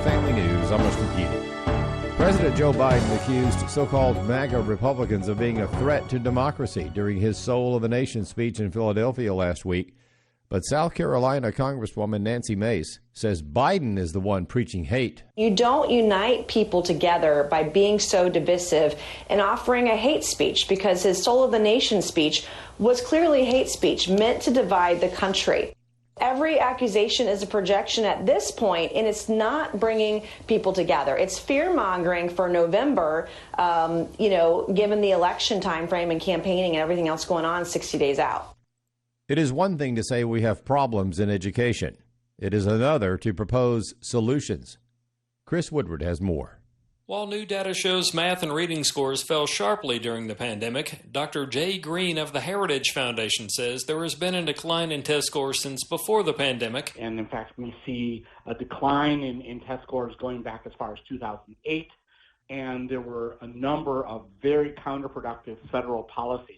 Family News. I'm Rusty Pugh. President Joe Biden accused so-called MAGA Republicans of being a threat to democracy during his Soul of the Nation speech in Philadelphia last week. But South Carolina Congresswoman Nancy Mace says Biden is the one preaching hate. You don't unite people together by being so divisive and offering a hate speech, because his Soul of the Nation speech was clearly hate speech meant to divide the country. Every accusation is a projection at this point, and it's not bringing people together. It's fear-mongering for November, given the election time frame and campaigning and everything else going on 60 days out. It is one thing to say we have problems in education. It is another to propose solutions. Chris Woodward has more. While new data shows math and reading scores fell sharply during the pandemic, Dr. Jay Green of the Heritage Foundation says there has been a decline in test scores since before the pandemic. And in fact, we see a decline in test scores going back as far as 2008. And there were a number of very counterproductive federal policies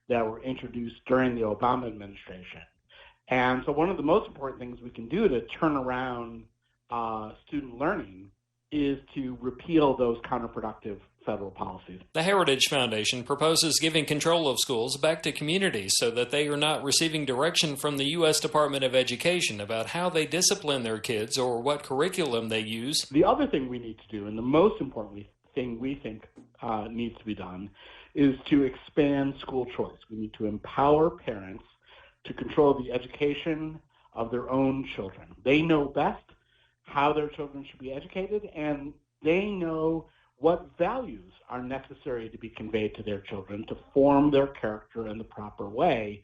that were introduced during the Obama administration. And so one of the most important things we can do to turn around student learning is to repeal those counterproductive federal policies. The Heritage Foundation proposes giving control of schools back to communities so that they are not receiving direction from the U.S. Department of Education about how they discipline their kids or what curriculum they use. The other thing we need to do, and the most important thing we think needs to be done, is to expand school choice. We need to empower parents to control the education of their own children. They know best how their children should be educated, and they know what values are necessary to be conveyed to their children to form their character in the proper way.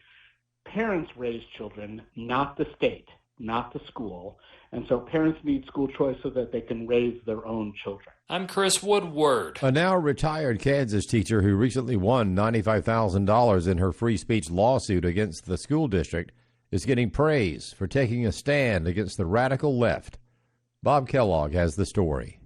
Parents raise children, not the state, not the school, and so parents need school choice so that they can raise their own children. I'm Chris Woodward. A now retired Kansas teacher who recently won $95,000 in her free speech lawsuit against the school district is getting praise for taking a stand against the radical left. Bob Kellogg has the story.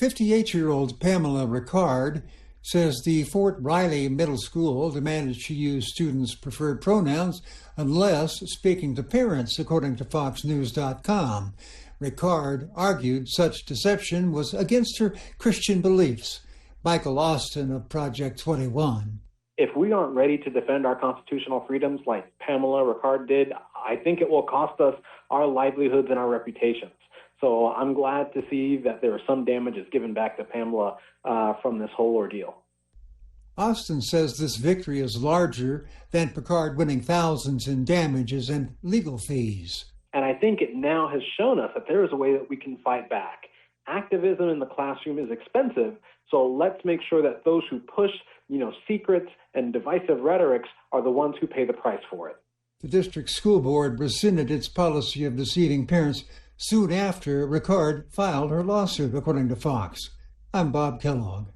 58-year-old Pamela Ricard says the Fort Riley Middle School demanded she use students' preferred pronouns unless speaking to parents, according to FoxNews.com. Ricard argued such deception was against her Christian beliefs. Michael Austin of Project 21. If we aren't ready to defend our constitutional freedoms like Pamela Ricard did, I think it will cost us our livelihoods and our reputations. So I'm glad to see that there are some damages given back to Pamela from this whole ordeal. Austin says this victory is larger than Picard winning thousands in damages and legal fees. And I think it now has shown us that there is a way that we can fight back. Activism in the classroom is expensive, so let's make sure that those who push, secrets and divisive rhetorics are the ones who pay the price for it. The district school board rescinded its policy of deceiving parents soon after Ricard filed her lawsuit, according to Fox. I'm Bob Kellogg.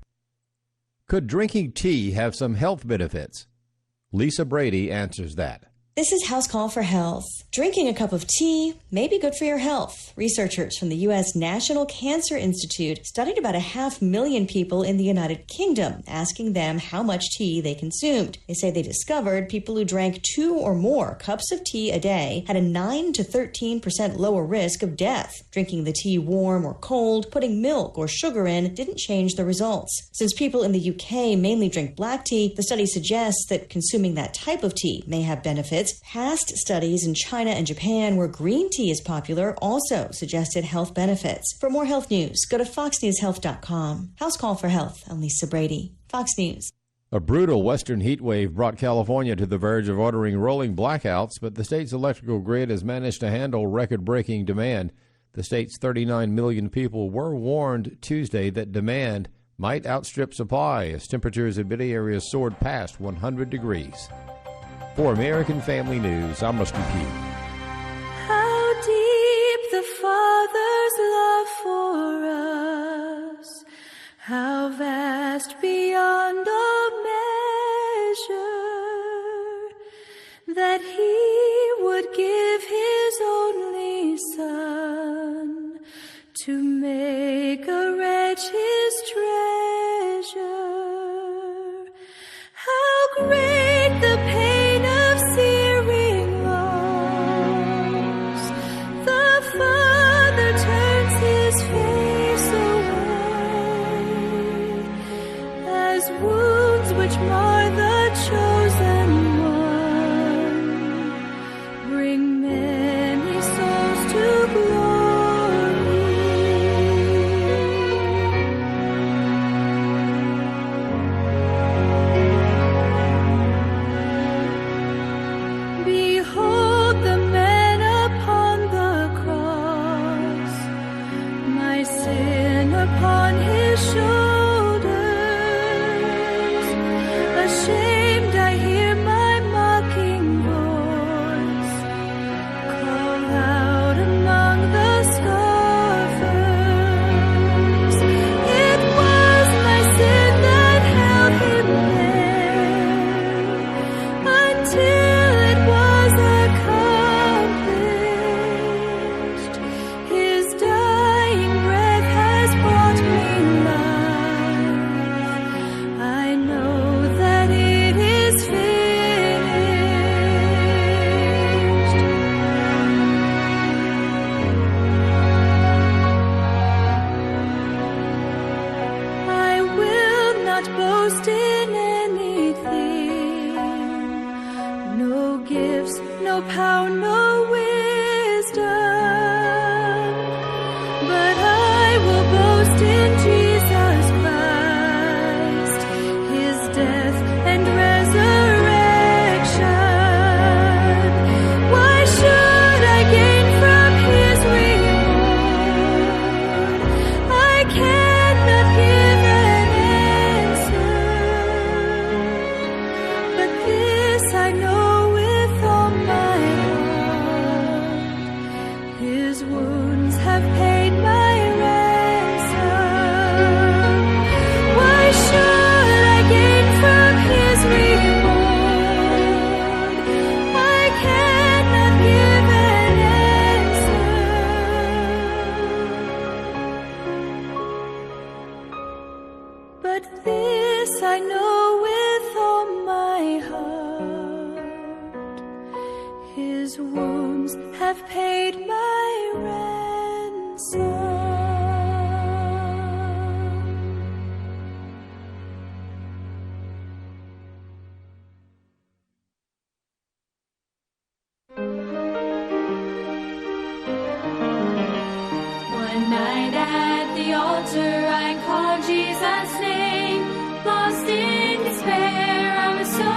Could drinking tea have some health benefits? Lisa Brady answers that. This is House Call for Health. Drinking a cup of tea may be good for your health. Researchers from the U.S. National Cancer Institute studied about 500,000 people in the United Kingdom, asking them how much tea they consumed. They say they discovered people who drank 2 or more cups of tea a day had a 9 to 13% lower risk of death. Drinking the tea warm or cold, putting milk or sugar in didn't change the results. Since people in the UK mainly drink black tea, the study suggests that consuming that type of tea may have benefits. Past studies in China and Japan, where green tea is popular, also suggested health benefits. For more health news, go to foxnewshealth.com. House Call for Health. I'm Lisa Brady, Fox News. A brutal western heat wave brought California to the verge of ordering rolling blackouts, but the state's electrical grid has managed to handle record-breaking demand. The state's 39 million people were warned Tuesday that demand might outstrip supply as temperatures in many areas soared past 100 degrees. For American Family News, I'm Rusty Pugh. How deep the Father's love for us, how vast beyond all measure, that He would give His only Son to make a wretch His treasure. How great the pain of searing loss, the Father turns His face wounds have paid my ransom. Why should I gain from his reward? I cannot give an answer. But this I know with all my heart, his wounds have paid my ransom. One night at the altar I called Jesus' name, lost in despair, I was so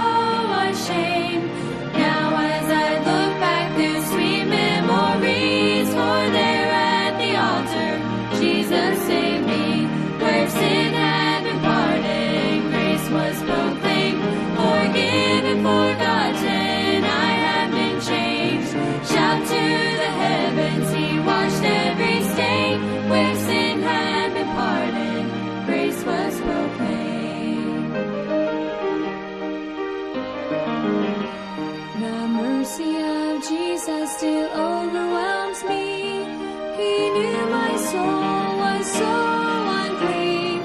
ashamed. Now as I look back through sweet memories, for there at the altar Jesus saved me. Where sin had been pardoned, grace was proclaimed, forgiven, forgotten, I have been changed. Shout to the heavens, he washed every stain. Where sin had been pardoned, grace was proclaimed. The mercy of Jesus still overwhelms me. He knew my soul was so unclean.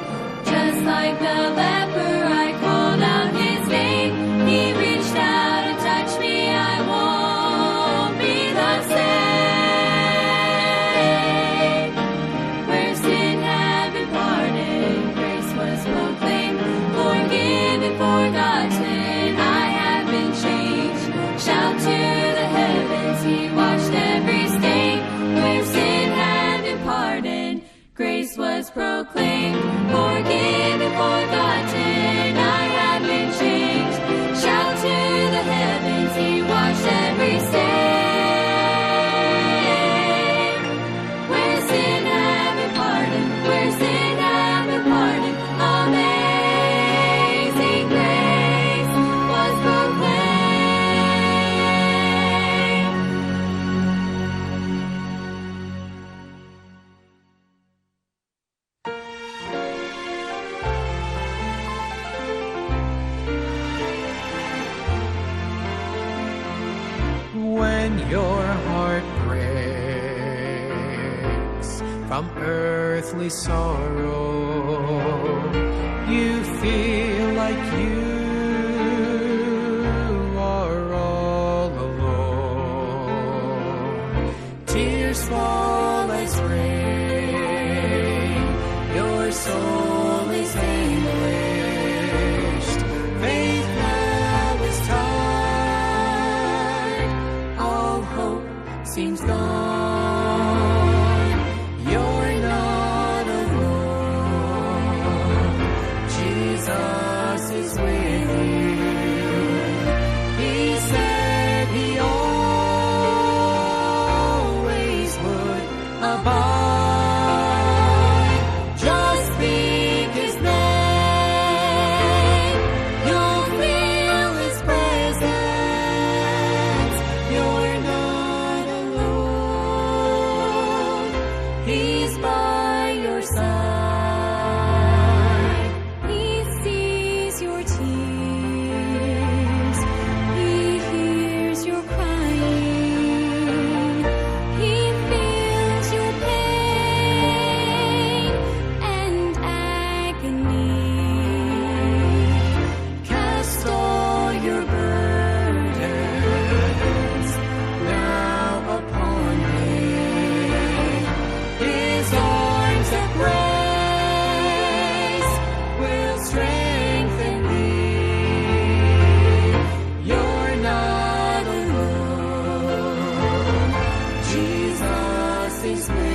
Just like the leper, I called out his name. He reached out and touched me. I won't be the same. Where sin had been pardoned, grace was proclaimed, forgiven, forgotten, I have been changed. Shout to the heavens, he washed every stain. Where sin had been pardoned, grace was proclaimed, forgiven, forgotten, I have been changed. Shout to the heavens, he washed every stain. Where sin had been pardoned, where sin had been pardoned, amazing grace was proclaimed. When your heart breaks from earthly sorrow, you feel like you are all alone. Tears fall as rain, your soul is anguished, faith now is tired, all hope seems gone. You're not alone. Jesus is with you. He said he always would abide. Just speak his name. You'll feel his presence. You're not alone. He's by your side. He sees your tears. He hears your crying. He feels your pain and agony. Cast all your burdens now upon me. His arms of grace will strengthen thee. You're not alone. Jesus is with